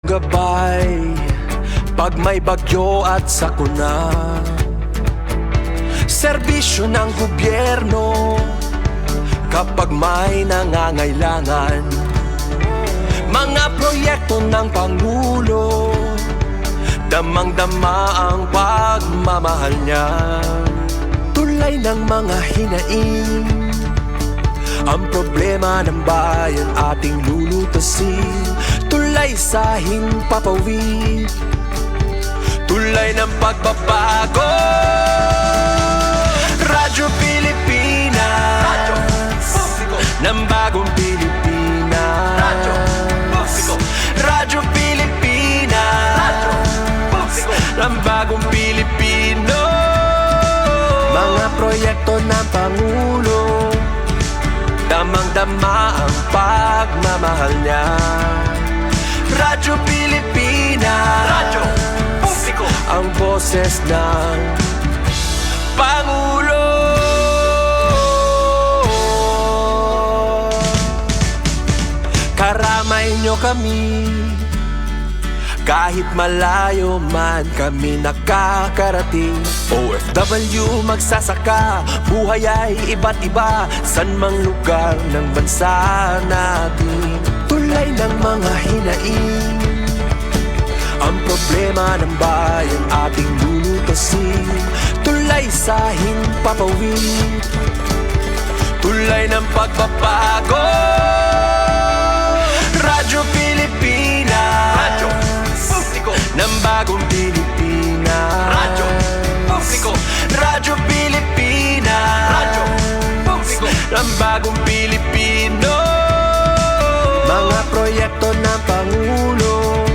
gabay pag may bagyo at sakuna. Serbisyo ng gobyerno kapag may nangangailangan. Mga proyekto ng Pangulo, damang-dama ang pagmamahal niya. Tulay ng mga hinaing, ang problema ng bayan ating lulutasin. Tulay sa himpapawid, tulay ng pagbabago. Radyo Pilipinas, Radyo Publiko ng bagong Pilipinas. Radyo Publiko, Radyo Pilipinas, Radyo Publiko ng bagong Pilipino. Mga proyekto ng Pangulo, damang-dama ang pagmamahal niya. Radyo Pilipinas, Radyo Publiko, ang boses ng Pangulo. Karamay nyo kami, kahit malayo man kami nakakarating. OFW magsasaka, buhay ay iba't iba, san mang lugar ng bansa natin. Tulay ng mga hinaing, ang problema ng bayan ating lulutasin. Tulay sa himpapawid, tulay ng pagbabago. Radyo Pilipinas, Radyo Publiko ng bagong Pilipinas. Radyo Publiko, Radyo Pilipinas, Radyo Publiko ng bagong Pilipino. Mga proyekto ng Pangulo,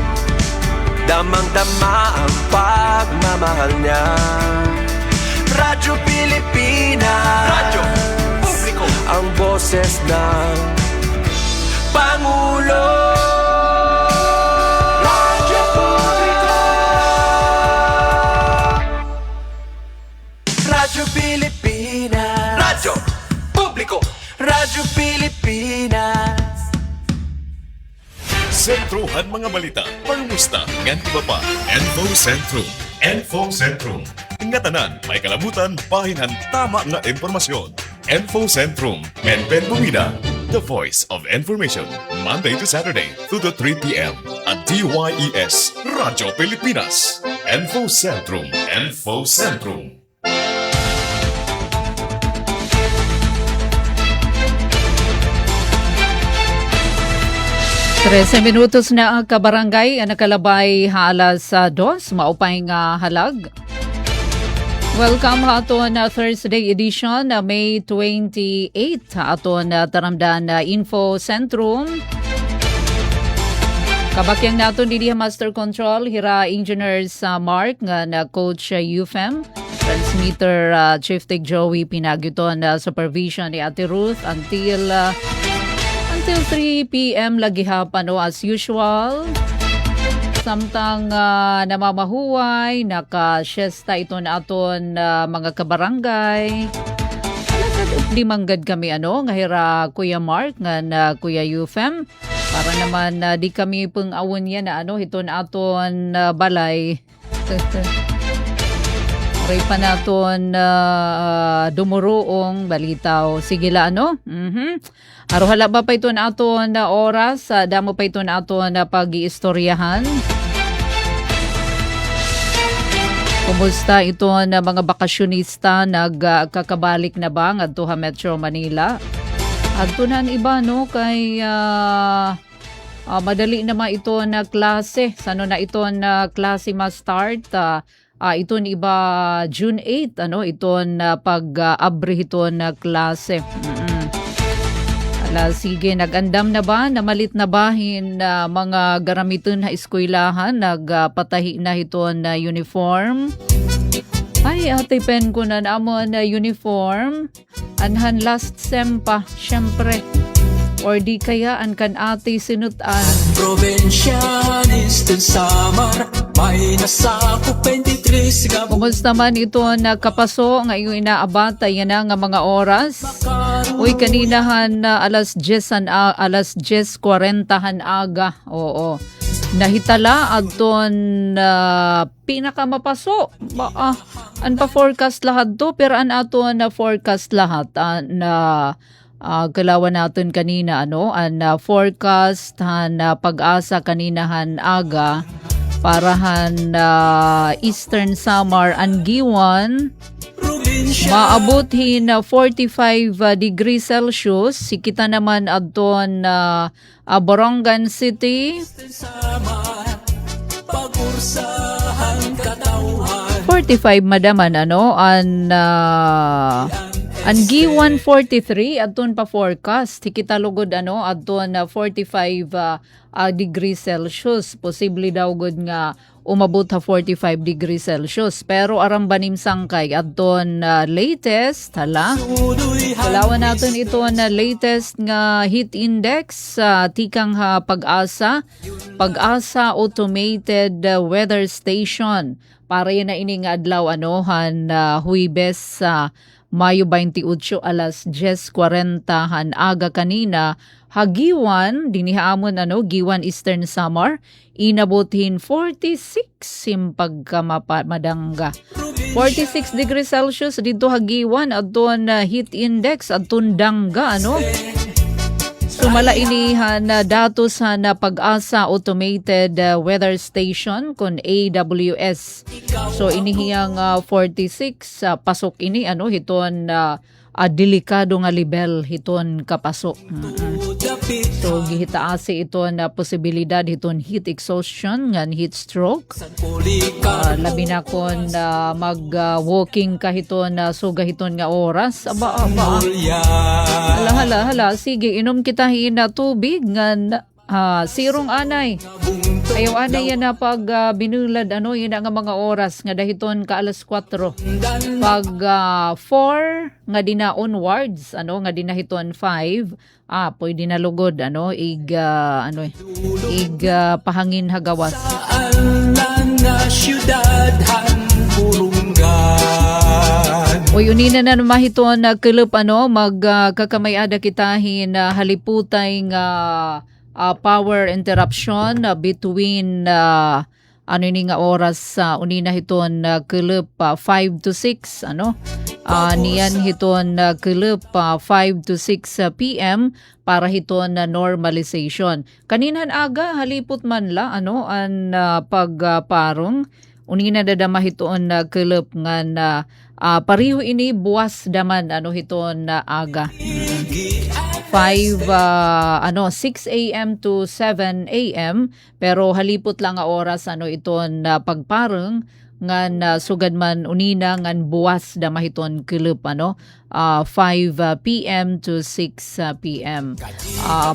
damang-dama ang pagmamahal niya. Radyo Pilipinas, Radyo Publiko, ang boses ng Pangulo. Radyo Publiko, Radyo Pilipinas, Radyo Publiko, Radyo Pilipinas. Sentruhan mga balita, pangumusta, ngan iba pa. Info Sentrum. Info Sentrum. Ngatanan, may kalabutan, pahinhan, tama nga impormasyon. Info Sentrum. Ben Bumida, the voice of information. Monday to Saturday, 2 to 3 p.m. at DYES, Radyo Pilipinas. Info Sentrum. Info Sentrum. 13 minutos na ang kabarangay ang nakalabay halas sa 2 maupay nga halag. Welcome haton Thursday edition na May 28 haton taramdan na Info Sentrum. Kabakyang naton didi Master Control hira Engineers Mark nga na Coach UFM. Transmitter Chief Tech Joey Pinagyuton supervision ni Ate Ruth until 3 p.m. lagi hapon as usual. Samtang namamahuway, naka-siesta ito na aton mga kabarangay. Di manggad kami ngahira Kuya Mark nga Kuya Yufem. Para naman di kami pang awon yan na ito na aton balay. Ray pa naton dumuruong balitaw. Sige la Aruhala ba pa ito na aton na oras? Damo pa ito na aton na pag-iistoryahan? Kumusta ito na mga bakasyonista nagkakabalik na ba ng Tuha Metro Manila? Agtunan iba kay madali naman ito na klase. Sano na ito na klase ma-start? Ito iba June 8 ito na pag-abri ito na klase. Sige, nagandam na ba? Namalit na ba mga garamiton na eskwelahan? Nagpatahi na ito na uniform? Ay, ate pen ko na naman na uniform. Anhan last sem pa, syempre. Or di kaya an kan ate sinutan. Provincianis din Samar, may nasako 23 gabong. Kumusta man ito nakapaso ngayon inaabata yan nga mga oras. Uy, kaninahan alas 10 alas 10:40 aga. Oo. Nahitala adton pinakamapaso an pa forecast lahat do pero an ato na forecast lahat na kalawan natin kanina an forecast han pag-asa kaninahan aga parahan Eastern Samar an giwan maabothin 45 degrees Celsius. Sikita naman adton Borongan City 45 madaman an Giwan 43 adton pa forecast. Sikita lugod adton 45 degrees Celsius. Posible daw gud nga umabot 45 degrees Celsius. Pero aram banim sangkay adton latest kalawan natin ito na latest nga heat index tikang pag-asa automated weather station para yan na ining adlaw Huwebes Mayo 28 alas 10:40 han aga kanina hagiwan dinihaamon Giwan Eastern Samar inabothin 46 simpagkamapadangga 46 degrees Celsius dito hagiwan adton heat index adton dangga sumala inihan datos na pag-asa automated weather station kon AWS. So inihiyang 46 pasok ini hiton delikado nga level hiton kapasok. So gihitaasi ito na posibilidad hiton heat exhaustion ngan heat stroke. Labi na kon mag-walking ka hiton suga hiton nga oras. Hala sige inom kita hina tubig ngan sirong anay. Ayaw anay yan na pag binulad yun nga mga oras nga dahiton ka alas 4. Pag 4 nga dina onwards nga dinahiton 5 pwede na lugod pahangin hagawas. O yun na mahiton na kilup magkakamayada kitahin haliputay nga power interruption between ni nga oras unina hiton kilup 5 to 6 niyan hiton kilup 5 to 6 PM para hiton normalization. Kaninan aga halipot man la an pagparong unina dada mahiton kilup ngan pariho ini buwas daman hiton aga 6 a.m. to 7 a.m. pero halipot lang nga oras iton pagpareng ngan sugad man unina ngan buwas da mahiton kilup 5 p.m. to 6 p.m.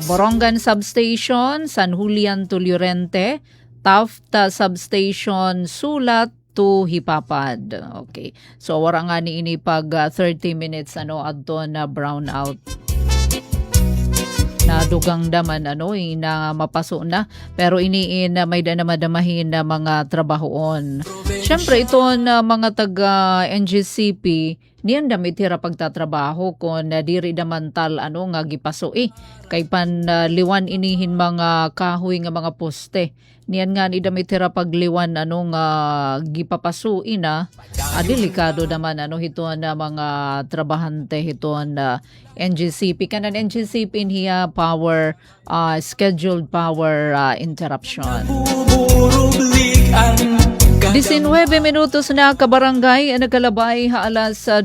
Borongan Substation, San Julian to Llorente, Taft Substation, Sulat to Hipapad. Okay. So wala nga ni ini pag 30 minutes adton brownout. Nadugang daman na mapaso na pero iniin may madamahin na mga trabahoon. Siyempre ito mga taga NGCP niyan damit hira pagtatrabaho kon diri damantal nga gipaso kay pan liwan inihin mga kahoy nga mga poste niyan nga ni damit hira pagliwan nga gipapasuin delikado naman hiton mga trabahante hiton NGCP kanan NGCP niya power scheduled power interruption. 19 minutos na kabarangay nakalabay alas 2.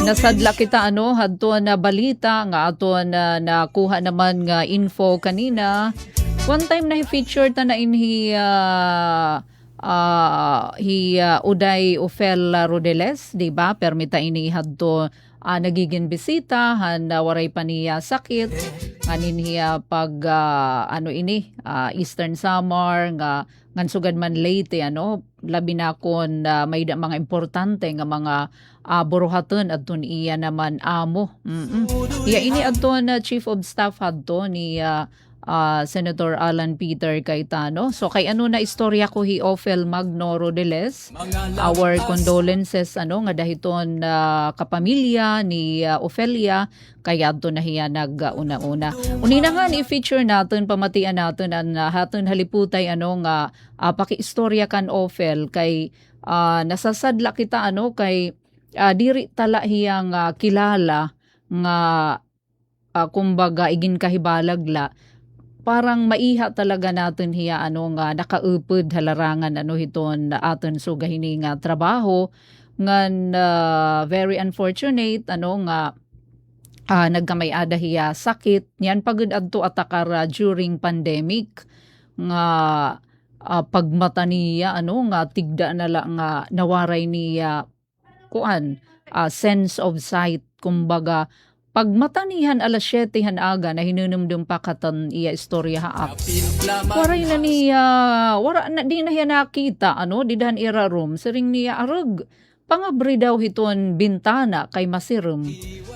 Nasadla kita hadto na balita nga ato na nakuha naman nga info kanina. One time na feature ta na inhi Uday Ufel Rodeles, di ba? Permita ini hadto nagiging bisita han waray pa niya sakit anin hiya pag Eastern Samar nga sugad man late labi na kon may mga importante nga mga buruhaton adton iya naman amo iya ini adton Chief of Staff hadto ni Senator Alan Peter Cayetano. So kay ano na istorya ko hi Ophel Magno Rodeles. Our condolences nga dahiton kapamilya ni Ophelia kaya to na hiya nag-una-una. Unina nga ni-feature natin, pamatian natin ang haton haliputay nga paki-istorya kan Ophel kay nasasadla kita kay diri tala hiyang kilala nga kumbaga igin kahibalagla parang maiha talaga natin hiya nga nakaupod halarangan hiton aton so gahini nga trabaho ngan very unfortunate nga nagkamay ada hiya sakit niyan pagud adto atakar during pandemic nga pagmata niya nga tigda na lang nga nawaray niya sense of sight kumbaga pagmatanihan alas 7 aga na hinunumdum pa katan iya istorya haak. Waray na niya, wara na di na hiya nakita, didahan ira room, siring niya arag. Pangabri daw hiton bintana kay masirum.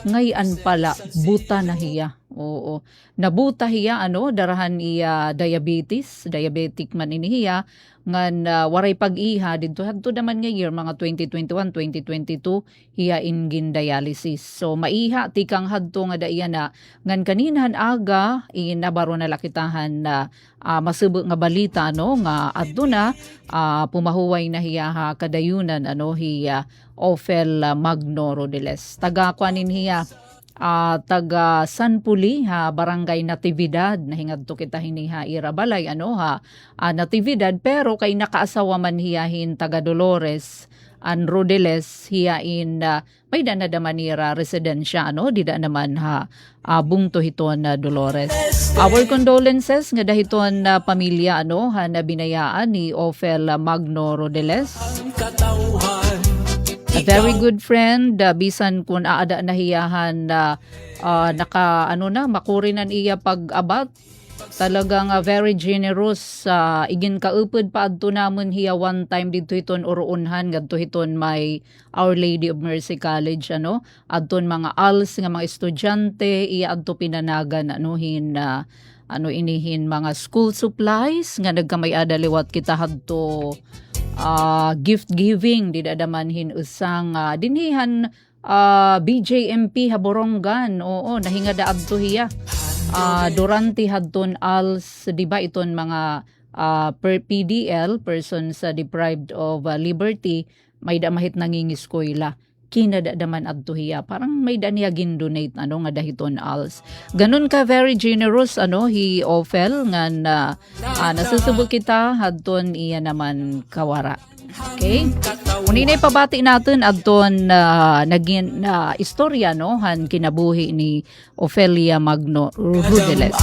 Ngayon pala, buta na hiya. Oo. Nabuta hiya, darahan iya diabetic man inihiya. Ngan waray pag-iha, dito naman nga year, mga 2021, 2022, hiya ingin dialysis. So, maiha, tikang hadto nga daiya na, ngan kaninahan aga, inabaro na lakitahan na masubo nga balita, nga adto na, pumahuway na hiya ha, kadayunan, hiya, Ophel Magno Rodeles. Taga-kwanin hiya, taga San Puli barangay Natividad nahingad to kita hiniha irabalay Natividad pero kay nakaasawa man hiyahin taga Dolores an Rodeles hiyain may danada manira residensya dida naman bungto hiton Dolores. Our condolences nga dahiton pamilya na binayaan ni Ophel Magno Rodeles. A very good friend, bisan kung aada na hiyahan makurinan iya pag-abat. Talagang very generous. Igin kaupod pa adto namon hiya one time dito hiton uruunhan gadto hiton may Our Lady of Mercy College adton mga ALS nga mga estudyante iya adto pinanagan inihin mga school supplies nga nagkamay ada liwat kita hadto gift giving didadamanhin usang dinhihan BJMP Haborongan nahinga da adto hiya durante hadton ALS di ba iton mga per PDL persons deprived of liberty may damahit nangingiskwela kinadadaman adto hiya parang may daniya gin-donate nga dahiton ALS ganun ka very generous hi Ophel ngan nasusubok kita hadton iya naman kawara. Okay? Uninay pabati natin adton naging istorya han kinabuhi ni Ophelia Magno Rodeles.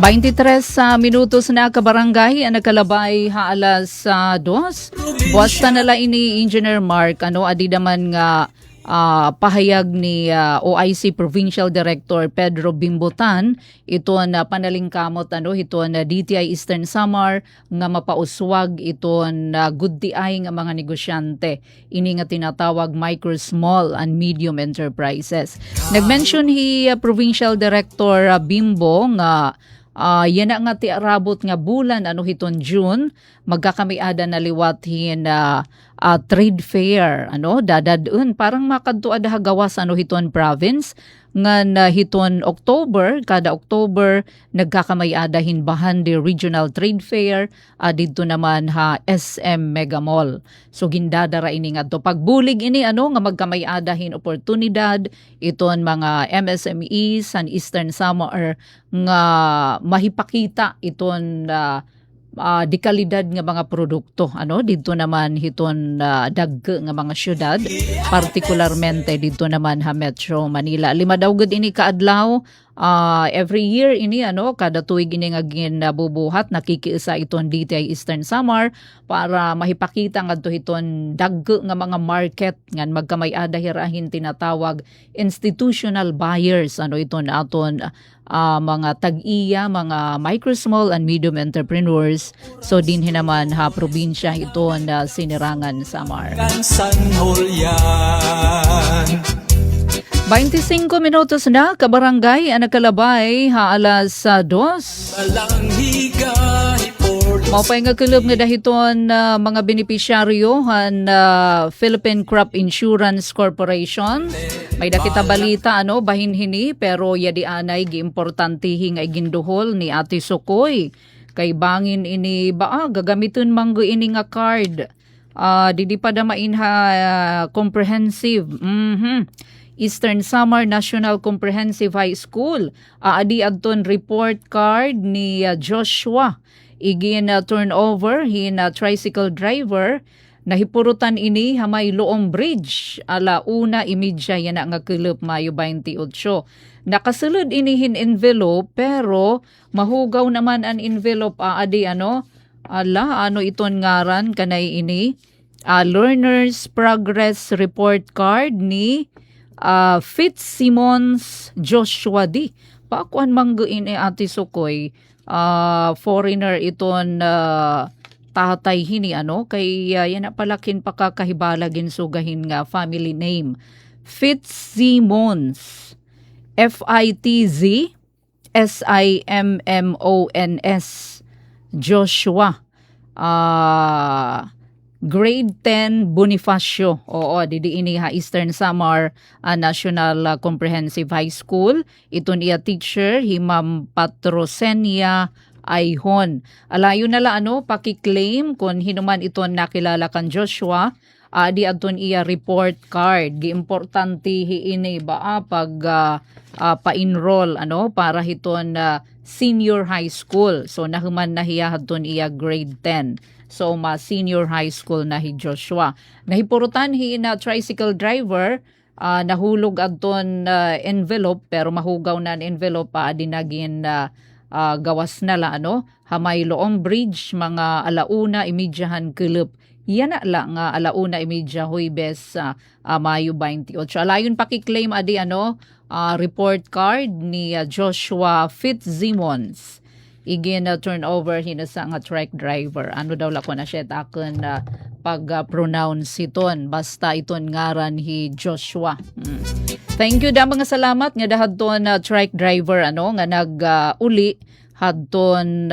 23 minutos na kabarangay ang nakalabay alas 2. Buwasta nala ini Engineer Mark adi naman nga pahayag ni OIC Provincial Director Pedro Bimbotan ito na panalingkamot ito na DTI Eastern Samar nga mapauswag ito na good nga mga negosyante ini nga tinatawag micro, small and medium enterprises. Nag-mention Provincial Director Bimbo nga yan nga ti arabot nga bulan hiton June magkakamiada na liwathin trade fair dadadun parang makadto ada gawas hiton province ngan hiton October kada October nagkakamiada hinbahan di regional trade fair didto naman SM Mega Mall. So gindadara ini nga to pagbulig ini nga magkamiada hin oportunidad iton mga MSMEs san Eastern Samar nga mahipakita iton di kalidad nga mga produkto didto naman hiton dagge nga mga syudad partikularmente didto naman Metro Manila. Lima daw gud ini kaadlaw every year ini kada tuig ini nga ginabubuhat nakikiisa iton DTI Eastern Samar para mahipakita ngadto hiton dagge nga mga market ngan magkamay-ada hirahin tinatawag institutional buyers iton aton mga tag-iya, mga micro, small and medium entrepreneurs. So din hinaman probinsya ito na sinirangan Samar. 25 minutos na, kabarangay, ang nakalabay, alas 2. Walang higay for Maupay nga kulub nga dahiton mga benepisyaryo han Philippine Crop Insurance Corporation. May dakita balita bahin hini pero yadi anay giimportantihi nga ginduhol ni Ate Sukoy. Kay bangin ini gagamiton manggo ini nga card. Didi pa damain comprehensive. Eastern Samar National Comprehensive High School. Adi adton report card ni Joshua. Igin turnover hin tricycle driver. Nahipurutan ini hamay Loong Bridge. 1:30 yan nga kulop Mayo 28. Nakasulod ini hin envelope pero mahugaw naman ang envelope adi iton ngaran kanay ini. Learner's Progress Report Card ni Fitzsimmons Joshua D. Pakuan mangguin Ate Sukoy, foreigner iton tatay hini kay yan palakin pakakahibalagin sugahin nga family name. Fitzsimmons. Fitzsimmons Joshua. Grade 10 Bonifacio. Didi ini Eastern Samar National Comprehensive High School. Ito niya teacher, Ma'am Patrosenia Ayhon. Alayo nala pakiklaim kung hinuman ito nakilala kan Joshua. Di aton iya report card. Giimportanti ini pag pa-enroll para hiton senior high school. So nahuman nahiya haton iya grade 10. So senior high school na Joshua. Nahipurutan na tricycle driver, nahulog adton envelope pero mahugaw na envelope dinagin gawas nala hamay Loong Bridge mga 1:30 kulop. Yan lang nga 1:30 Huwebes Mayo 28. Alayon pakiklaim adi report card ni Joshua Fitzsimmons. Igin turnover hinasa nga truck driver. Daw la ko na siya takon pag-pronounce iton. Basta iton ngaran Joshua. Thank you da mga salamat nga dahadton truck driver nga nag-uli hadton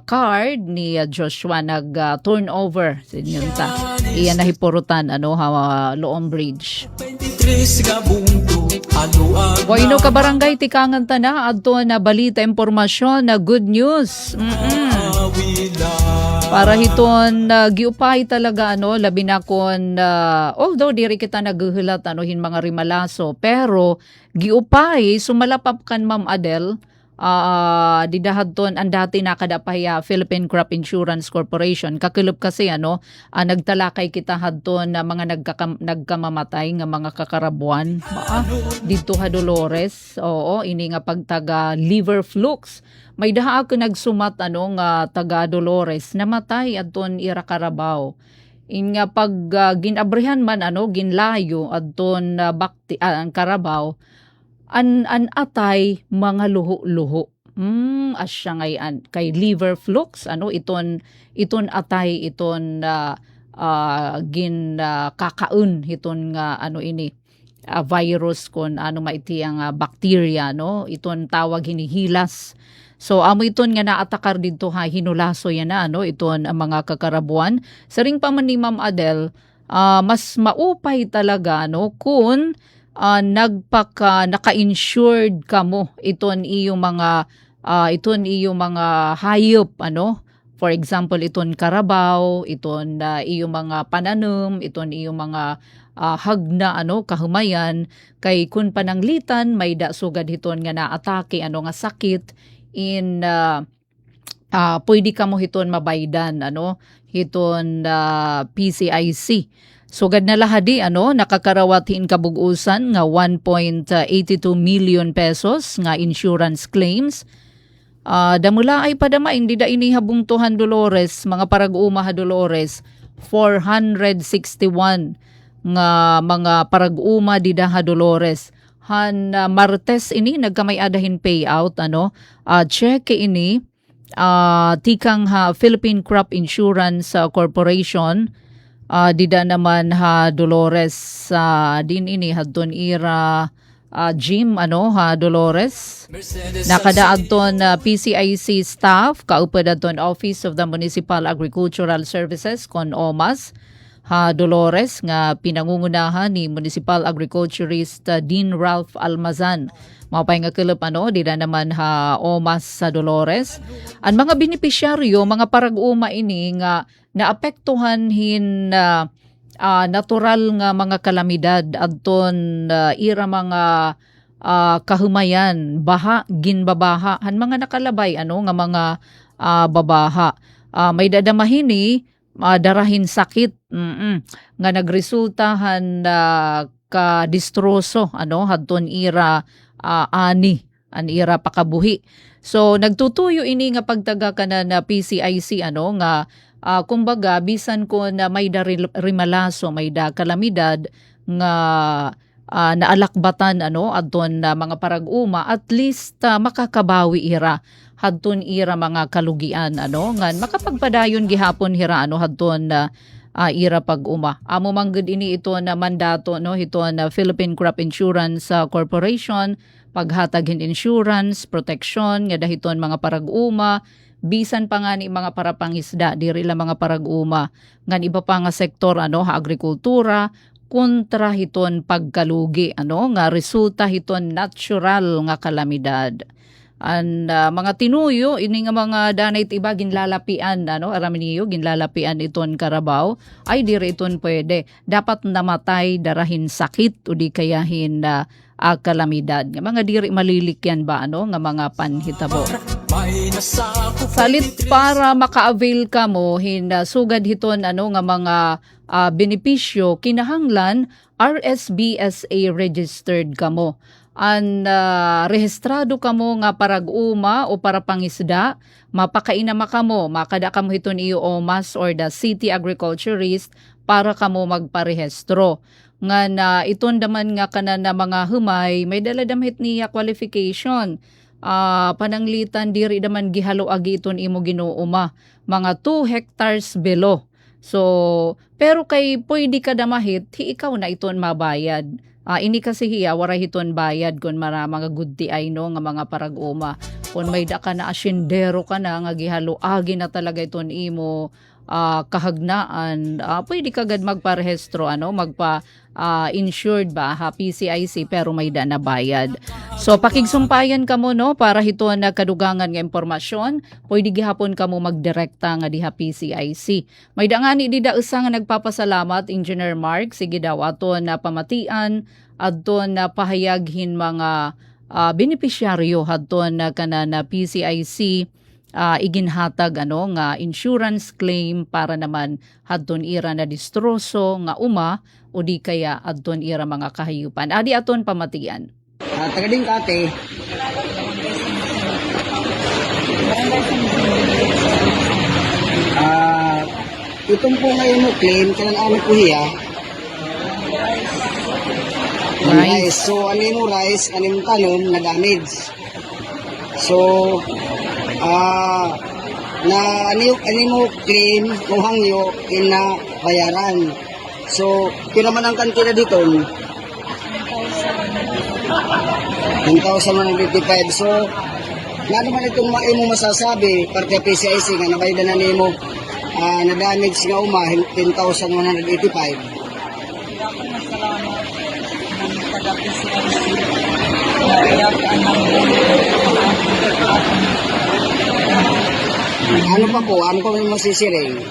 card ni Joshua nag-turnover sa inyong ta. Iyan nahipurutan Loong Bridge. 23 nga bundo haluan Boyno ka barangay tikangan ta na adto na balita impormasyon na good news. Para hiton giupay talaga labi na kon although diri kita naghuhulat hin mga rimalaso pero giupay sumalapap kan Ma'am Adel didahadton ang dati nakadapay Philippine Crop Insurance Corporation kakulop kasi nagtalakay kita hadton na mga nagkamamatay nga mga kakarabuan dito Dolores ini nga pagtaga liver flukes may daha ako nagsumat nga taga Dolores namatay adton ira Carabao in nga pag ginabrihan man ginlayo adton bakti ang Carabao an atay mga luho-luho. Asya ngayon kay liver flukes iton atay iton kakaun iton nga ini virus kon maiti ang bacteria iton tawag hinihilas. So amo iton nga naatakar dito hinulaso yan iton ang mga kakarabuan. Saring pa man ni Ma'am Adel mas maupay talaga kun naka-insured kamo iton iyong mga hayop for example iton Carabao iton iyong mga pananom iton iyong mga hagna kahumayan kay kun pananglitan may dasugad hiton nga naatake nga sakit in pwede kamo hiton mabaydan hiton PCIC. Sugad na lahadi nakakarawatin kabugusan nga 1.82 million pesos nga insurance claims. Damula ay padama hindi da inihabong tuhan Dolores mga parag-uma Dolores 461 nga mga parag-uma di da Dolores. Martes ini nagkamay adahin payout check ini tikang Philippine Crop Insurance Corporation. Dida naman Dolores din ini hadton ira Jim Dolores. Nakadaadton PCIC staff kaupod adton Office of the Municipal Agricultural Services kon OMAS Dolores nga pinangungunahan ni Municipal Agriculturist Dean Ralph Almazan. Mapay nga kilap dida naman OMAS sa Dolores. Ang mga benepisyaryo, mga parag-uma ini nga naapektuhan hin natural nga mga kalamidad adton ira mga kahumayan, baha, ginbabaha, han mga nakalabay nga mga babaha. May dadamahini darahin sakit nga nagresultahan ka distroso hadton ira ani an ira pakabuhi. So nagtutuyo ini nga pagtaga kana na PCIC nga kumbaga bisan ko na may da rimalaso, may da kalamidad nga naalakbatan adton na mga parag-uma, at least makakabawi ira hadton ira mga kalugian nga makapagpadayon gihapon hira hadton ira pag-uma. Amo manggod ini ito na mandato ito na Philippine Crop Insurance Corporation paghatag hin insurance protection nga dahiton mga parag-uma bisan pa nga ni mga parapangisda diri la mga parag-uma ngan iba pa nga sektor agrikultura kontra hiton pagkalugi nga resulta hiton natural nga kalamidad. Ang mga tinuyo ini nga mga danay iba ginlalapian arami niyo ginlalapian iton karabaw ay diri iton pwede dapat namatay darahin sakit o di kayahin kalamidad nga mga diri malilikyan ba nga mga panhitabo. Salit para maka-avail ka mo sugad hiton nga mga benepisyo kinahanglan RSBSA registered ka mo. Rehistrado ka mo nga parag-uma o para pangisda, mapakainama ka mo, makada ka mo hiton iyo OMAS or the City Agriculturist para ka mo magparehistro. Nga na iton daman nga kanan na mga humay, may daladamhit niya qualification. Pananglitan diri daman gihalo agi iton imo ginuuma, mga 2 hectares below. So, pero kay pwede ka damahit, ikaw na iton mabayad. Ini kasi hiya wara hiton bayad kun mga gudti ay nga mga parag-uma. Kung may da ka na asyendero ka na nga gihalo agi na talaga iton imo kahagnaan, pwede ka agad magparehistro insured ba PCIC pero may da na bayad. So pakigsumpayan ka mo para hiton na kadugangan nga impormasyon, pwede gihapon ka mo magdirekta nga diha PCIC. May da nga ni dida usa nga nagpapasalamat Engineer Mark, sige daw aton na pamatian adton na pahayaghin mga benepisyaryo hadton na kana na PCIC iginhatag nga insurance claim para naman hadton ira na distroso nga uma o di kaya adton ira mga kahayupan. Adi aton pamatian. Tagading kate. Itong po ngayon mo claim kanan ano po hiya. Rice. So ano mo rice, ano mo tanom na damage. So na ano mo claim kung hangyo ina bayaran. So pila man ang kantida dito 10,155. So na naman itong mo masasabi parte PCIC nga nabayad na nimo na damage nga uma 10,185. Ano pa po? Ano pa may masisiring?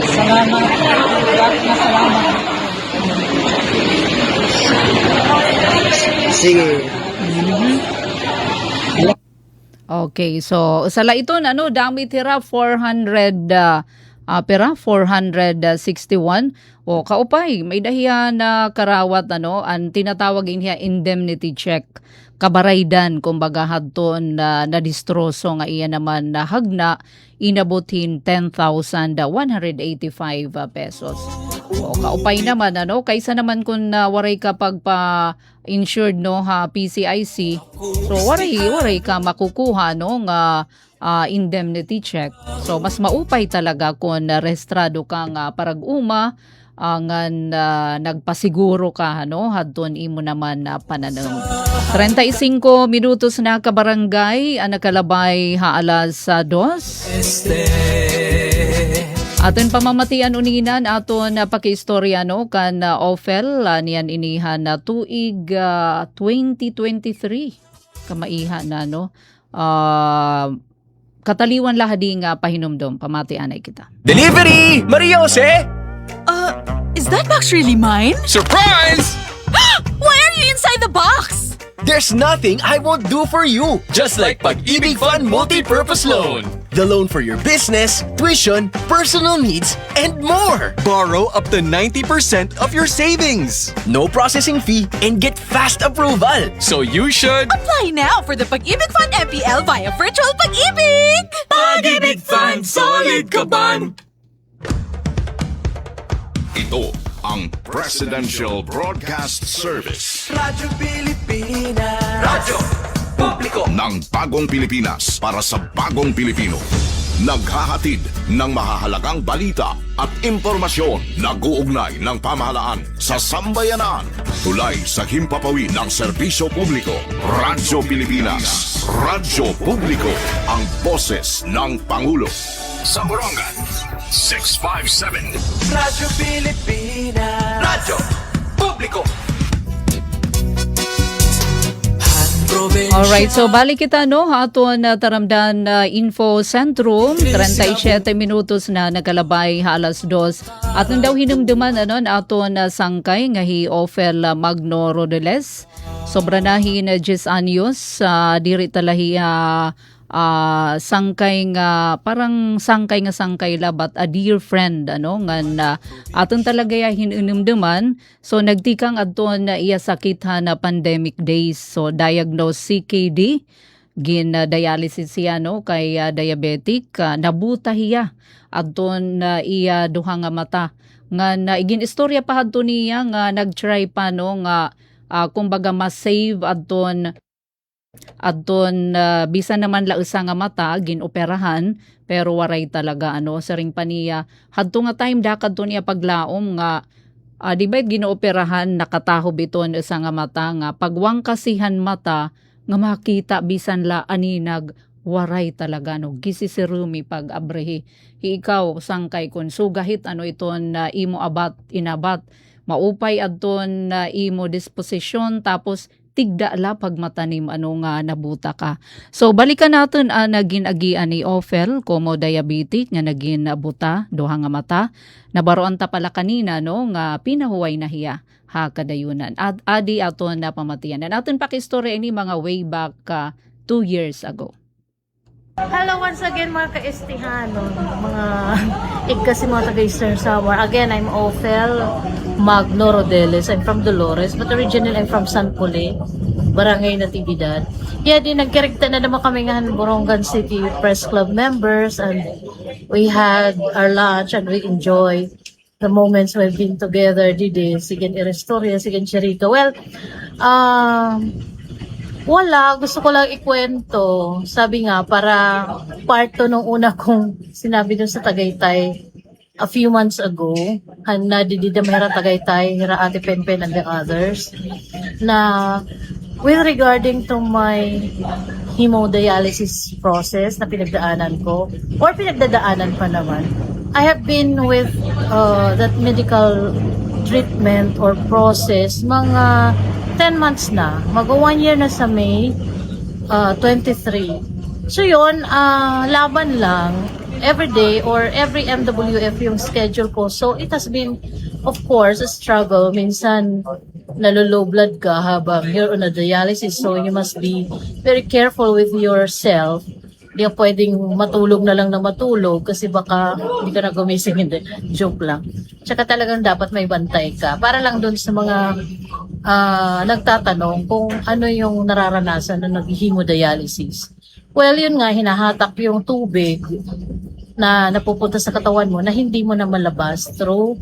Salamat. Sige. Okay, so sala ito dami tira 400 pera 461 o kaupay may dahiya na karawat ang tinatawag niya indemnity check kabaraydan kumbaga hadton na distroso nga iya naman na hagna inabutin 10,185 pesos. O kaupay naman kaysa naman kung waray ka pagpa insured PCIC, so waray ka makukuha nga indemnity check. So mas maupay talaga kung rehistrado kang parag-uma ngan nagpasiguro ka ano hadton imo naman na pananong. 35 minutos na ka barangay ang nakalabay haalas sa 2. Aton pamamatian uninan aton pakiistorya no kan Ophel niyan inihan na tuig 2023 kamaiha na no. Kataliwan lahadi nga pahinumdom pamatian ay kita. Delivery! Maria Jose! Is that box really mine? Surprise! Why are you inside the box? There's nothing I won't do for you. Just like Pag-ibig Fund Multi-Purpose Loan. The loan for your business, tuition, personal needs, and more. Borrow up to 90% of your savings. No processing fee and get fast approval. So you should... Apply now for the Pag-ibig Fund MPL via Virtual Pag-ibig! Pag-ibig Fund, solid ka ban? Ito ang Presidential Broadcast Service Radyo Pilipinas. Radyo Publiko. ng Bagong Pilipinas para sa Bagong Pilipino. Naghahatid ng mahahalagang balita at impormasyon na guugnay ng pamahalaan sa sambayanan. Tulay sa himpapawid ng serbisyo publiko. Radyo Pilipinas. Radyo Publiko. Ang boses ng Pangulo. Sa Borongan, 657. Radyo Pilipinas. Radyo Publiko. Alright, so balik kita no aton taramdan info sentrum 37 minutos na nakalabay halas 2 at nang daw hinumduman anon aton sangkay nga hi Ophel Magno Rodeles sobra na hin 10 anyos diri talahi sangkay nga parang sangkay labat a dear friend ano nga aton talaga ya hinumduman so nagtikang adton na iya sakit na pandemic days so diagnosed CKD gin dialysis siya no kay diabetic nabuta hiya adton iya duha nga mata nga igin istorya pa hadto niya nga nagtry pa no nga kumbaga ma-save adton bisan naman lausa nga mata ginoperahan pero waray talaga ano sa ring paniya hadto nga time dakad to niya paglaom nga di ba ginooperahan nakatahob iton isa nga mata nga pagwang kasihan mata nga makita bisan la aninag waray talaga no gisisirumi pag abrehi ikaw sangkay kun sugahit ano iton imo inabat maupay adton imo disposisyon tapos tigda la pagmatanim ano nga nabuta ka. So balikan natin naging agian ni Ophel como diabetic nga naging buta duha nga mata. Nabaroan ta pala kanina no nga pinahuway na hiya ha kadayunan. Adi aton na pamatiyan. Natin pakistorya ini mga way back 2 years ago. Hello once again mga ka-estihano, mga igkasi mga taga-Eastern Samar. Again, I'm Ophel Magno Rodeles. I'm from Dolores, but originally I'm from San Pole, Barangay Natividad. Yeah, di nagkarekta na naman kami nga Borongan City Press Club members and we had our lunch and we enjoy the moments we've been together. Didi, sigin Irestoria, sigin Chirica. Well, wala, gusto ko lang ikwento. Sabi nga, para part to nung una kong sinabi dun sa Tagaytay a few months ago, na dididamera Tagaytay, hira Ate Penpen and the others, na with regarding to my hemodialysis process na pinagdaanan ko, or pinagdadaanan pa naman, I have been with that medical treatment or process mga 10 months na. Mag-1 year na sa May 23. So yun, laban lang. Every day or every MWF yung schedule ko. So it has been, of course, a struggle. Minsan, nalolow blood ka habang you're on a dialysis. So you must be very careful with yourself. Hindi ka pwedeng matulog na lang na matulog kasi baka hindi ka na gumising. Hindi. Joke lang. Tsaka talagang dapat may bantay ka. Para lang dun sa mga nagtatanong kung ano yung nararanasan na nag-hemodialysis. Well, yun nga, hinahatak yung tubig na napupunta sa katawan mo na hindi mo na malabas through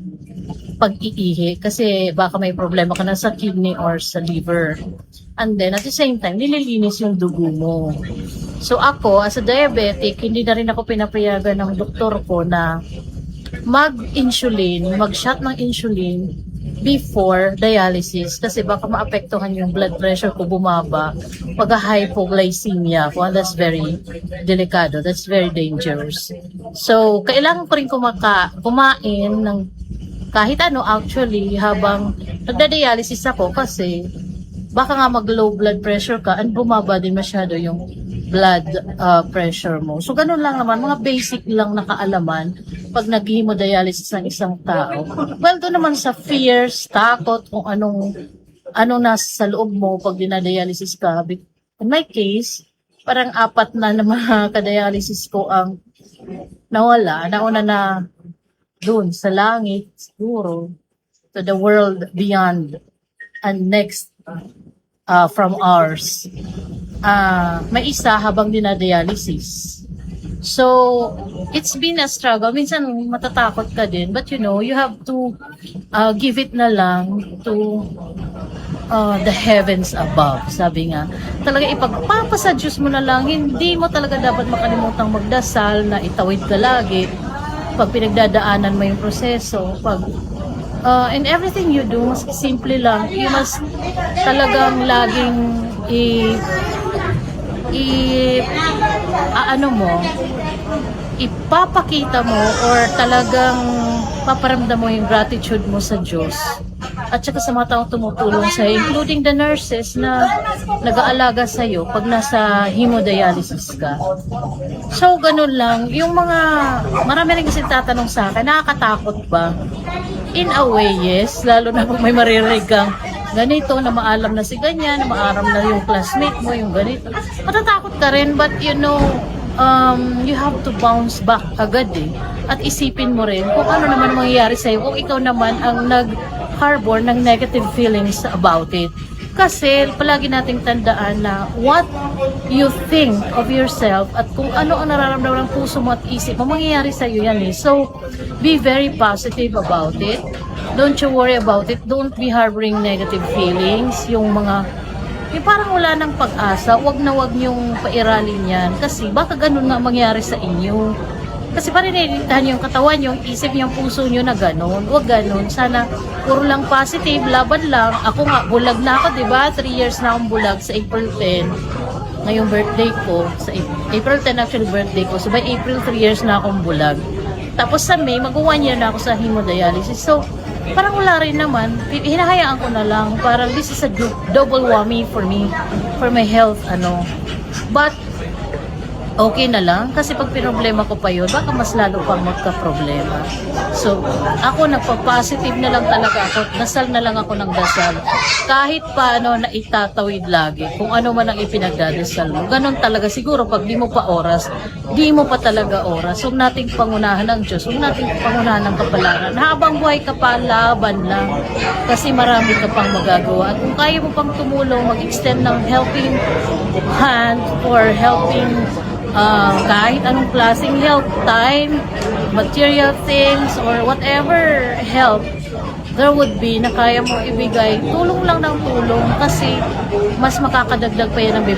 pag-iihi kasi baka may problema ka na sa kidney or sa liver. And then, at the same time, nililinis yung dugo mo. So ako, as a diabetic, hindi na rin ako pinapayagan ng doktor ko na mag-shot ng insulin before dialysis kasi baka maapektuhan yung blood pressure ko bumaba, pag-hypoglycemia ko, and that's very delikado, that's very dangerous. So, kailangan ko rin kumain ng kahit ano actually habang nagda-dialysis ako kasi baka nga mag-low blood pressure ka and bumaba din masyado yung blood pressure mo. So, ganun lang naman, mga basic lang na kaalaman pag nag-hemodialysis ng isang tao. Well, doon naman sa fears, takot, kung anong nasa sa loob mo pag dinadialysis ka. In my case, parang 4 na mga kadialysis ko ang nawala. Nauna na doon sa langit, siguro, to the world beyond and next from ours. May isa habang dinadialysis. So, it's been a struggle. Minsan matatakot ka din, but you know, you have to give it na lang to the heavens above. Sabi nga, talaga ipagpapasa Diyos mo na lang, hindi mo talaga dapat makalimutang magdasal na itawid ka lagi pag pinagdadaanan mo yung proseso, pag in everything you do, mas simple lang, you must talagang laging ipapakita mo or talagang paparamdam mo yung gratitude mo sa Diyos at saka sa mga taong tumutulong sa'yo, including the nurses na nag-aalaga sa'yo pag nasa hemodialysis ka. So, ganun lang. Yung marami rin kasi tatanong sa akin, nakakatakot ba? In a way, yes. Lalo na kung may maririnig kang ganito, na maalam na si ganyan, na maaram na yung classmate mo, yung ganito. Matatakot ka rin, but you know, you have to bounce back agad eh. At isipin mo rin kung ano naman mangyayari sa'yo kung ikaw naman ang nag-harbor ng negative feelings about it. Kasi palagi nating tandaan na what you think of yourself at kung ano ang nararamdaman ng puso mo at isip mo, mangyayari sa'yo yan eh. So, be very positive about it. Don't you worry about it. Don't be harboring negative feelings. Yung parang wala ng pag-asa, wag niyong pairalin yan. Kasi baka ganun nga mangyari sa inyo. Kasi paninilitahan yung katawan, yung isip, yung puso nyo na ganun. Wag ganun. Sana puro lang positive, laban lang. Ako nga, bulag na ako, diba? 3 years na akong bulag sa April 10. Ngayong birthday ko, sa April 10 actually birthday ko. So by April 3 years na akong bulag. Tapos sa May, mag-1 year na ako sa hemodialysis. So, parang wala rin naman. Hinahayaan ko na lang. Parang this is a double whammy for me, for my health, But, okay na lang. Kasi pag pinoblema ko pa yun, baka mas lalo pang magka-problema. So, ako nagpa-positive na lang talaga ako. Dasal na lang ako ng dasal. Kahit paano na itatawid lagi. Kung ano man ang ipinagdadasal mo. Ganon talaga. Siguro pag di mo pa oras, di mo pa talaga oras. Huwag nating pangunahan ng Diyos. Huwag nating pangunahan ng kapalaran. Habang buhay ka pa, laban lang. Kasi marami ka pang magagawa. At kung kaya mo pang tumulong, mag-extend ng helping hand or helping kahit anong klaseng help, time, material things, or whatever help there would be na kaya mo ibigay, tulong lang ng tulong kasi mas makakadagdag pa yan ng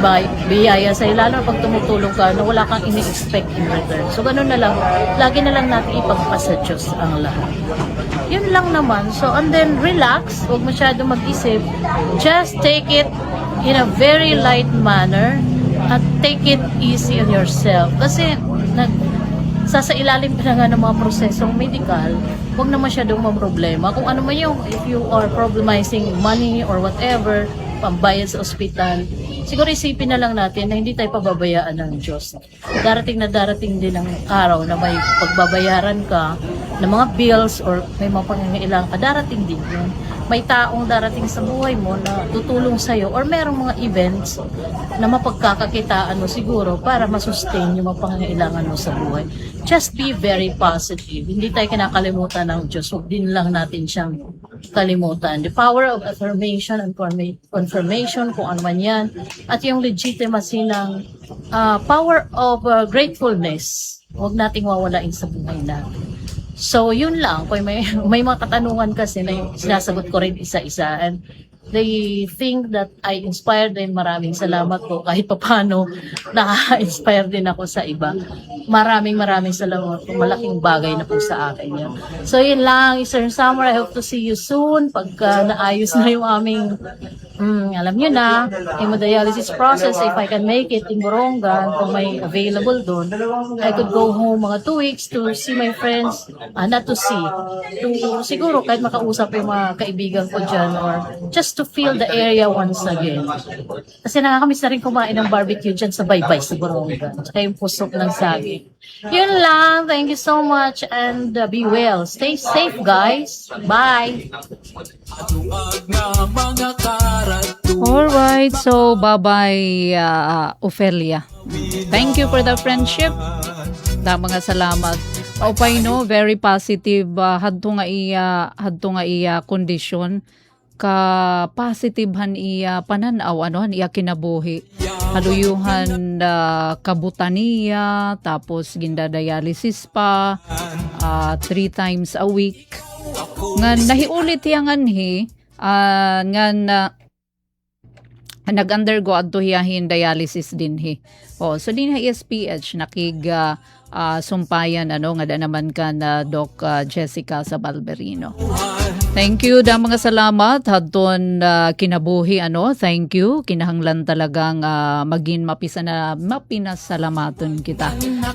biyaya sa'yo, lalo pag tumutulong ka na wala kang ini-expect in return. So, ganun na lang. Lagi na lang natin ipagpasa Diyos ang lahat. Yun lang naman. So, and then relax. Huwag masyado mag-isip. Just take it in a very light manner at take it easy on yourself. Kasi, sa ilalim pa nga ng mga prosesong medical, huwag na masyadong problema. Kung ano man yung, if you are problemizing money or whatever, pambayad sa ospital, siguro isipin na lang natin na hindi tayo pababayaan ng Diyos. Darating din ang araw na may pagbabayaran ka ng mga bills or may mga pangangailangan ka, darating din yun. May taong darating sa buhay mo na tutulong sa'yo or merong mga events na mapagkakakitaan mo siguro para masustain yung mga pangangailangan mo sa buhay. Just be very positive. Hindi tayo kinakalimutan ng Diyos. Huwag din lang natin siyang kalimutan. The power of affirmation and confirmation, kung ano man yan, at yung legitimacy ng power of gratefulness, huwag nating wawalain sa buhay natin. So, yun lang. Kung may mga katanungan kasi na yung sinasagot ko rin isa-isa. And they think that I inspired them. Maraming salamat po. Kahit paano, nakaka-inspire din ako sa iba. Maraming salamat po. Malaking bagay na po sa akin yun. So yun lang, Eastern Summer. I hope to see you soon. Pagka naayos na yung aming, alam nyo na, hemodialysis process, if I can make it in Borongan, kung may available doon, I could go home mga 2 weeks to see my friends, not to see, to siguro kahit makausap yung mga kaibigan ko dyan, or just to feel the area once again. Kasi nakakamiss na rin kumain ng barbecue dyan sa Baybay sa Borongan, tsaka yung pusok ng saging. Yun lang, thank you so much, and be well. Stay safe, guys. Bye! Tuag nga mga karatu. Alright, so bye-bye, Ophelia. Thank you for the friendship. Mga salamat. Opay no, very positive. Hadto nga iya kondisyon ka positivehan iya pananaw anohan iya kinabuhi. Haluyuhan kabutaniya, tapos ginda-dialysis pa 3 times a week. Nga nahiulit yangan nag-undergo adto hiyahin dialysis din so din ESPH nakig sumpayan nga da naman ka na Doc Jessica sa Balberino. Thank you da mga salamat hadton kinabuhi thank you kinahanglan talagang maging mapinasalamaton kita.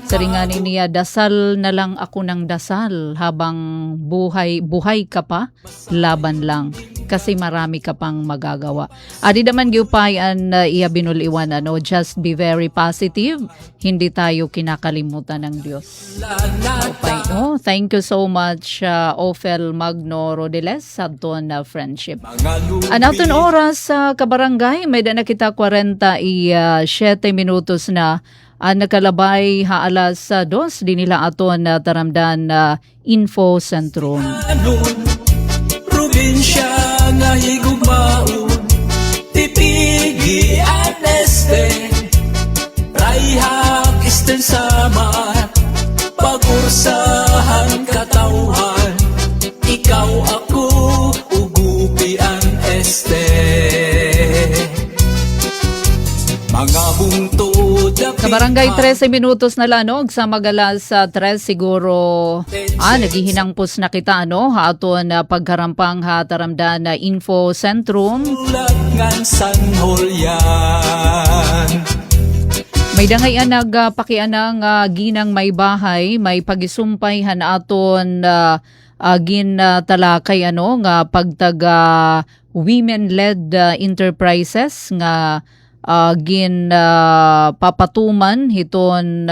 Saringan niya dasal na lang ako ng dasal habang buhay ka pa, laban lang kasi marami ka pang magagawa. Adi naman giupayan iya binuliwan just be very positive, hindi tayo kinakalimutan ng Diyos. Okay, thank you so much Ophel Magno Rodeles sa doon friendship. Anaton oras sa kabarangay may na kita 47 minutos na nakalabay alas 2 din nila aton taramdan Info Sentrum. Probinsya nga higugmaon, tipigi aneste, rayhak Eastern Samar, pagursahan katauhan, ikaw ako ugupi ang este. Mga bungtod Kabarangay 13 minutos na lanog sa magalas 3 siguro naghihinangpos na kita haaton pagkarampang hataramdan na Info Sentrum. ngan sanholyan. May dangay nagpakianang ginang may bahay, may pagisumpay hanaton gin talakay nga pagtaga women-led enterprises nga gin papatuman hiton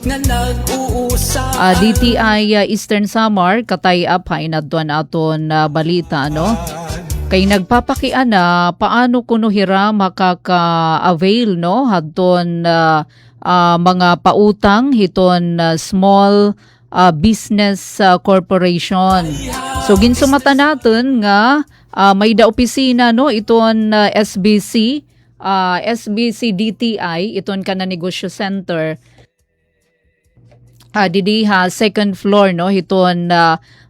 Nga nag-uusap DTI Eastern Samar katay-up hainadtuan aton balita kay nagpapakiana paano kuno hira makaka-avail hadton mga pautang hiton small business corporation. So ginsumata natin nga may da opisina iton SBC DTI iton kana negosyo center didi second floor hiton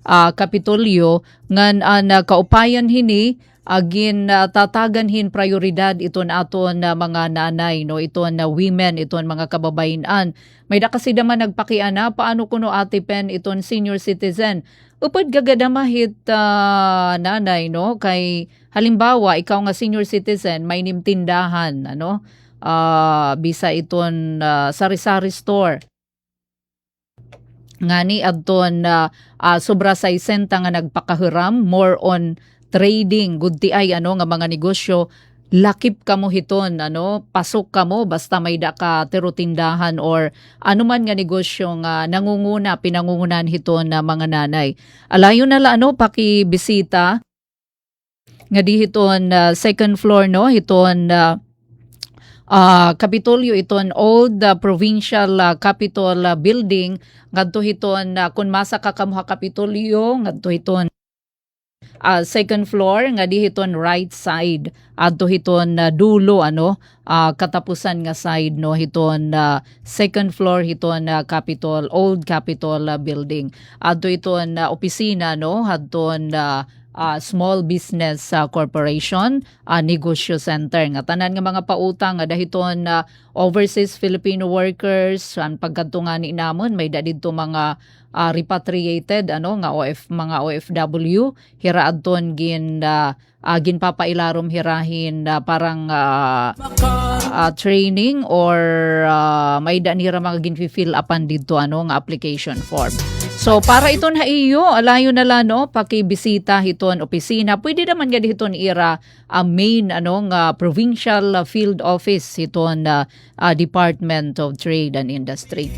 Kapitolyo ngan kaupayan hini agin tatagan hin prioridad iton aton mga nanay iton women iton mga kababayenan. May da kasi daman nagpakiana paano kuno atipen iton senior citizen upod gagadamahit nanay kay halimbawa ikaw nga senior citizen may nimtindahan bisa iton sari-sari store ngani adton sobra sa 60 nga nagpakahiram more on trading good ti ay nga mga negosyo lakip kamo hiton pasok kamo basta may da ka tirutindahan or anuman nga negosyo nga nangunguna pinangungunan hiton na mga nanay. Alayon na la pakibisita nga di hiton second floor hiton Kapitolyo iton old provincial capitol building ngadto hiton kun masa ka kamuha Kapitolyo ngadto hiton second floor nga di hiton right side adto hiton dulo katapusan nga side hiton second floor hiton old capitol building adto hiton opisina hadton Small Business Corporation Negosyo Center. Nga tanan nga mga pautang nga dahiton overseas Filipino workers ang pagkadto nga ni namon may didto mga repatriated nga mga OFW hira adton ginpapailarom hirahin parang training or may danira mga ginfi-fill upan dito nga application form. So para iton iyo alayo na la pakibisita hiton opisina. Pwede naman nga diton ira main nga provincial field office hiton Department of Trade and Industry.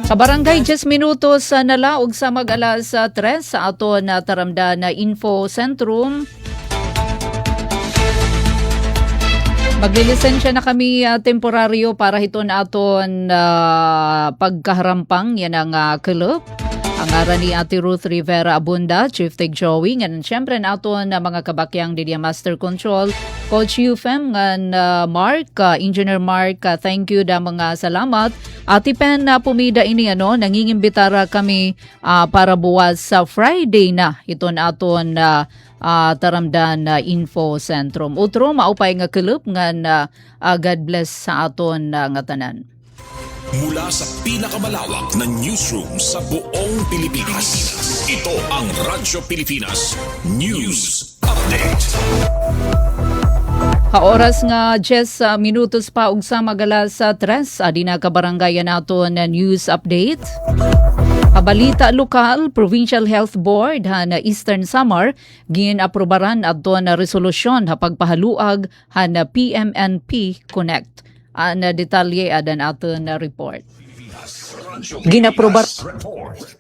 Kabarangay 10 minutos na laog sa mag-alas 3 sa aton taramda na info sentrum. Maglilisensya na kami temporaryo para hiton aton pagkaharampang yan ang club. Ang aran ni Ate Ruth Rivera Abunda, Chief Tech Joey, nga siyempre naton mga kabakyang Didia Master Control, Coach UFM, Mark, Engineer Mark, thank you da mga salamat. Ati Pen pumida ini nangingimbitara kami para buwas sa Friday na iton aton taramdan info sentrum. Utro maupay nga club nga God bless sa aton nga tanan. Mula sa pinakamalawak na newsroom sa buong Pilipinas, ito ang Radyo Pilipinas News Update. Kaoras nga 10 minutos pa ug sa magalas 3 adi na kabarangayan naton na news update. Kabalita lokal, Provincial Health Board na Eastern Samar ginaprobaran adto na resolusyon pagpahaluag na PMNP Connect. Na detalye adan aton na report. Ginaprobar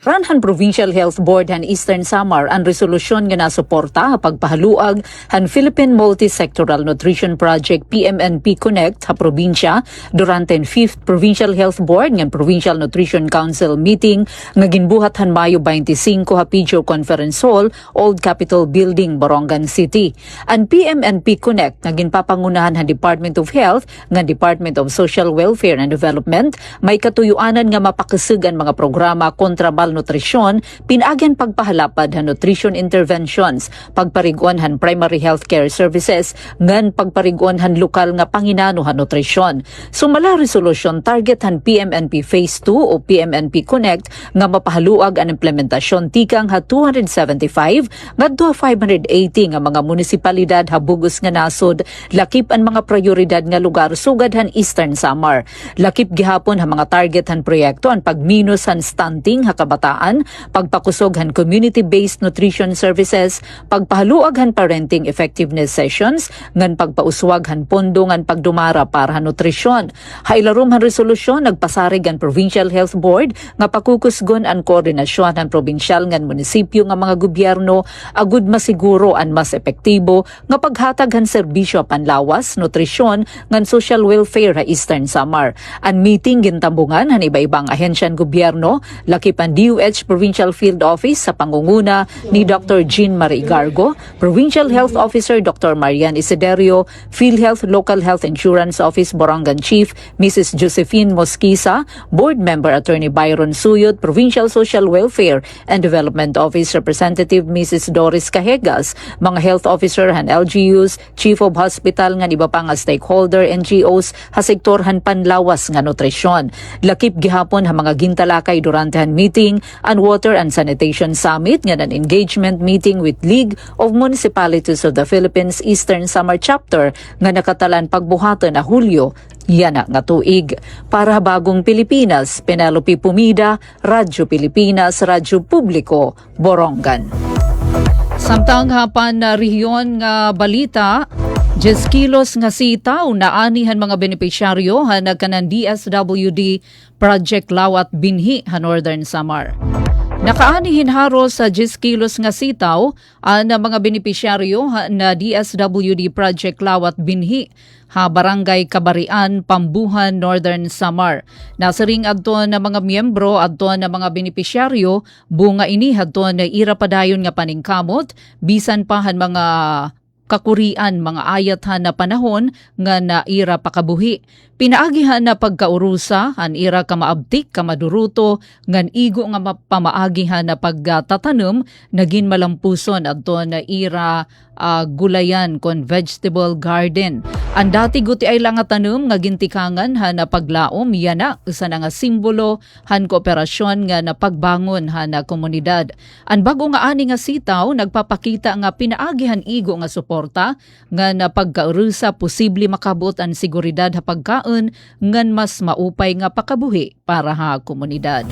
Ranhan Provincial Health Board han Eastern Samar ang resolusyon nga nasuporta pagpahaluag han Philippine Multi-Sectoral Nutrition Project PMNP Connect ha probinsya durante 5th Provincial Health Board ng Provincial Nutrition Council meeting nga ginbuhat han Mayo 25 ha Pijo Conference Hall, Old Capitol Building, Borongan City. Ang PMNP Connect nga ginpapangunahan han Department of Health nga Department of Social Welfare and Development may katuyuanan nga mapakasugan mga programa kontra malnutrisyon, pinagyan pagpahalapad han nutrition interventions, pagparigon han primary healthcare services, ngan pagparigon han lokal nga panginano han nutrisyon. Sumala resolusyon target han PMNP Phase 2 o PMNP Connect nga mapahaluag ang implementasyon tikang ha 275 ngadto 580 nga mga munisipalidad ha bugos nga nasod, lakip ang mga prioridad nga lugar sugad han Eastern Samar. Lakip gihapon ha mga target han proyekto ang pagminos han stunting ha kabataan, pagpakusog han community-based nutrition services, pagpahaluag han parenting effectiveness sessions, ngan pagpauswag han pondo ngan pagdumara para han nutrisyon. Hailarom han resolusyon nagpasarig ang Provincial Health Board nga pakukusgon ang koordinasyon han probinsyal ngan munisipyo nga mga gobyerno agud masiguro ang mas epektibo nga paghatag han serbisyo panlawas, nutrisyon ngan social welfare ha Eastern Samar. Ang meeting gintambungan han iba-ibang ahensyan gobyerno, lakip ang DOH Provincial Field Office sa pangunguna ni Dr. Jean Marie Gargo, Provincial Health Officer Dr. Marian Isiderio, PhilHealth Local Health Insurance Office Borongan Chief Mrs. Josephine Mosquisa, Board Member Attorney Byron Suyot, Provincial Social Welfare and Development Office Representative Mrs. Doris Cahegas, mga health officer han LGUs, Chief of Hospital nga iba pang stakeholder NGOs ha sektor han panlawas nga nutrisyon. Lakip gihapon ha mga gintalakay durante han meeting ang Water and Sanitation Summit nga an engagement meeting with League of Municipalities of the Philippines Eastern Samar Chapter nga nakatalan pagbuhaton na Hulyo yana nga tuig. Para bagong Pilipinas, Penelope Pumida, Radyo Pilipinas, Radyo Publiko, Borongan. Samtang hapan na rehiyon nga balita, 10 kilos nga sitaw naanihan mga benepisyaryo ha nagkanan DSWD Project Lawat Binhi ha Northern Samar. Nakaanihin haros sa 10 kilos nga sitaw na mga benepisyaryo na DSWD Project Lawat Binhi ha Barangay Kabarian, Pambuhan, Northern Samar. Nasaring adto na mga miyembro adto na mga benepisyaryo bunga ini adto na ira padayon nga paningkamot bisan pa han mga kakurian mga ayathan na panahon nga naira pakabuhi. Pinaagihan na pagkaurusa, an ira ka maabtik, ka maduruto, ngan igo nga pamaagihan na pagtatanom, naging malampuson adto na ira gulayan kon vegetable garden. Ang dati guti ay lang tanom nga gintikangan na paglaom, yana, usa na nga simbolo, han kooperasyon nga na pagbangon na komunidad. Ang bago nga ani nga sitaw, nagpapakita nga pinaagihan igo nga suporta, nga na pagkaurusa posible makabot ang seguridad ha pagkaon, ngan mas maupay nga pakabuhi para ha komunidad.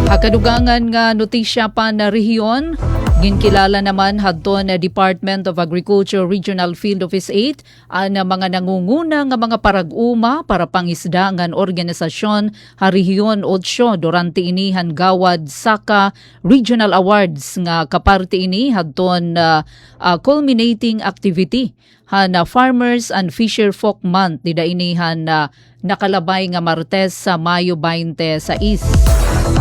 Hakadugangan nga notisya pa na rehiyon, ginkilala naman hadto na Department of Agriculture Regional Field Office 8 ang mga nangunguna nga mga parag-uma para pangisda ngan organisasyon ha Rehiyon 8 durante ini han gawad Saka Regional Awards nga kaparte ini hadton culminating activity na Farmers and Fisher Folk Month dida ini nakalabay nga Martes sa Mayo 26.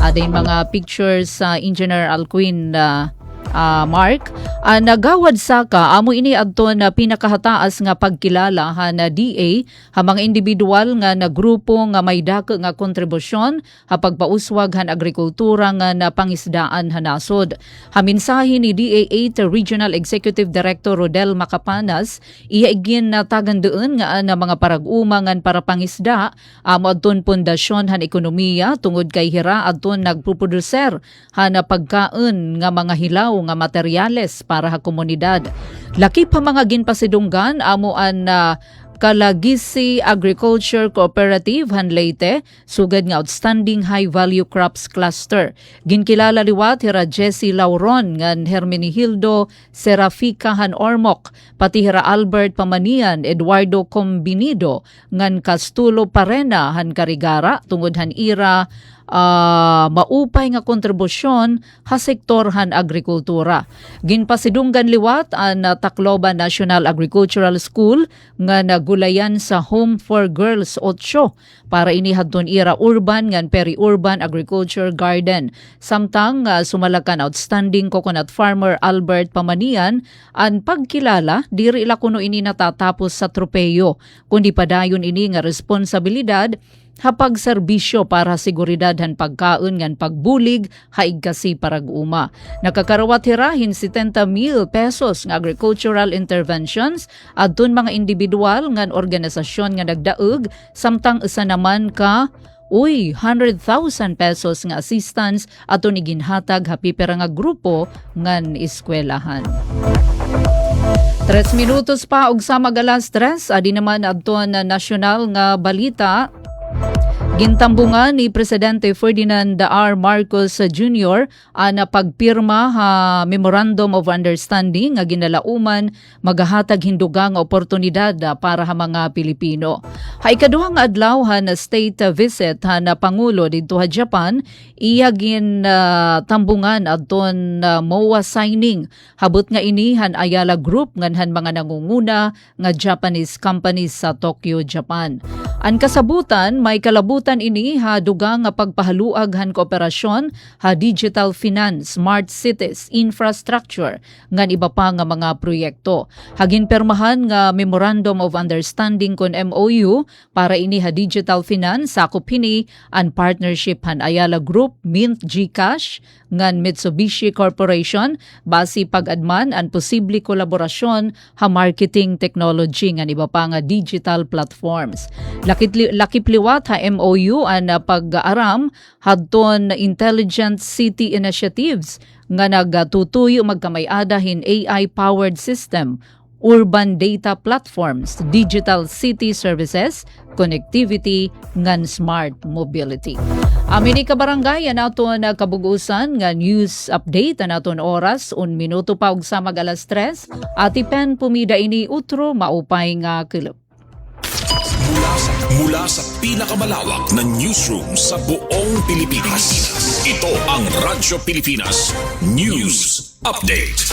Aday mga pictures sa Engineer Alcuin Mark, nagawad Saka amo ini adto na pinakahataas nga pagkilala na DA ha mga individual nga na grupo nga may dako nga kontribusyon ha pagpauswag han agrikultura nga napangisdaan ha nasod. Ha mensahe ni DA8 Regional Executive Director Rodel Macapanas, ihaigin na tagandoon nga na mga parag-uma ngan para pangisda amo adton pundasyon han ekonomiya tungod kay hira adton nagproducer ha na pagkaon nga mga hilaw nga materyales para ha komunidad. Laki pa mga ginpasidunggan amo an Kalagisi Agriculture Cooperative han Leyte sugad nga Outstanding High Value Crops Cluster. Ginkilala liwat hira Jessie Lauron ngan Hermenegildo Serafica han Ormoc, pati hira Albert Pamanian, Eduardo Combinido ngan Castulo Parena han Carigara tungod han ira maupay nga kontribusyon ha sektor han agrikultura. Ginpasidunggan liwat ang Tacloban National Agricultural School nga nagulayan sa Home for Girls 8 para inihadton ira urban ngan peri-urban agriculture garden. Samtang sumalakan Outstanding Coconut Farmer Albert Pamanian ang pagkilala diri ila kuno ini natatapos sa tropeyo kundi padayon ini nga responsibilidad hapag serbisyo para seguridad han pagkaon ngan pagbulig haig kasi parag-uma. Nakakarawat hirahin 70,000 pesos nga agricultural interventions adton mga individual ngan organisasyon nga nagdaog samtang isa naman ka 100,000 pesos nga assistance aton iginhatag hapipera nga grupo ngan eskwelahan. 3 minutos pa og sa magalas 3 adi naman adton na nasyonal nga balita. Gintambungan ni Presidente Ferdinand R. Marcos Jr. na pagpirma ha Memorandum of Understanding nga ginalauman magahatag hindugang oportunidad para ha mga Pilipino. Ha ikaduhang adlaw na state visit na Pangulo dito ha Japan, iya tambungan adton MOA signing. Habot nga ini han Ayala Group ngan han mga nangunguna nga Japanese companies sa Tokyo, Japan. Ang kasabutan, may kalabutan ini ha dugang nga pagpahaluag han kooperasyon ha digital finance, smart cities, infrastructure ngan iba pa nga mga proyekto. Hagin permahan nga Memorandum of Understanding kon MOU para ini ha digital finance sakop hini an partnership han Ayala Group, Mint GCash ngan Mitsubishi Corporation basi pag-adman an posible kolaborasyon ha marketing technology ngan iba pa nga digital platforms. Lakipliwat ha MOU an pag-aaram hadton intelligent city initiatives nga nagtutuyo magkamay-ada hin AI-powered system, urban data platforms, digital city services, connectivity, ngan smart mobility. Amini ka barangay naton kabugusan nga news update naton oras 1 minuto pa og sa mag-alas 3 atipen pumida ini utro maupay nga kilop. Mula sa pinakamalawak na newsroom sa buong Pilipinas. Ito ang Radyo Pilipinas News Update.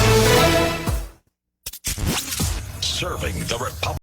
Serving the Republic.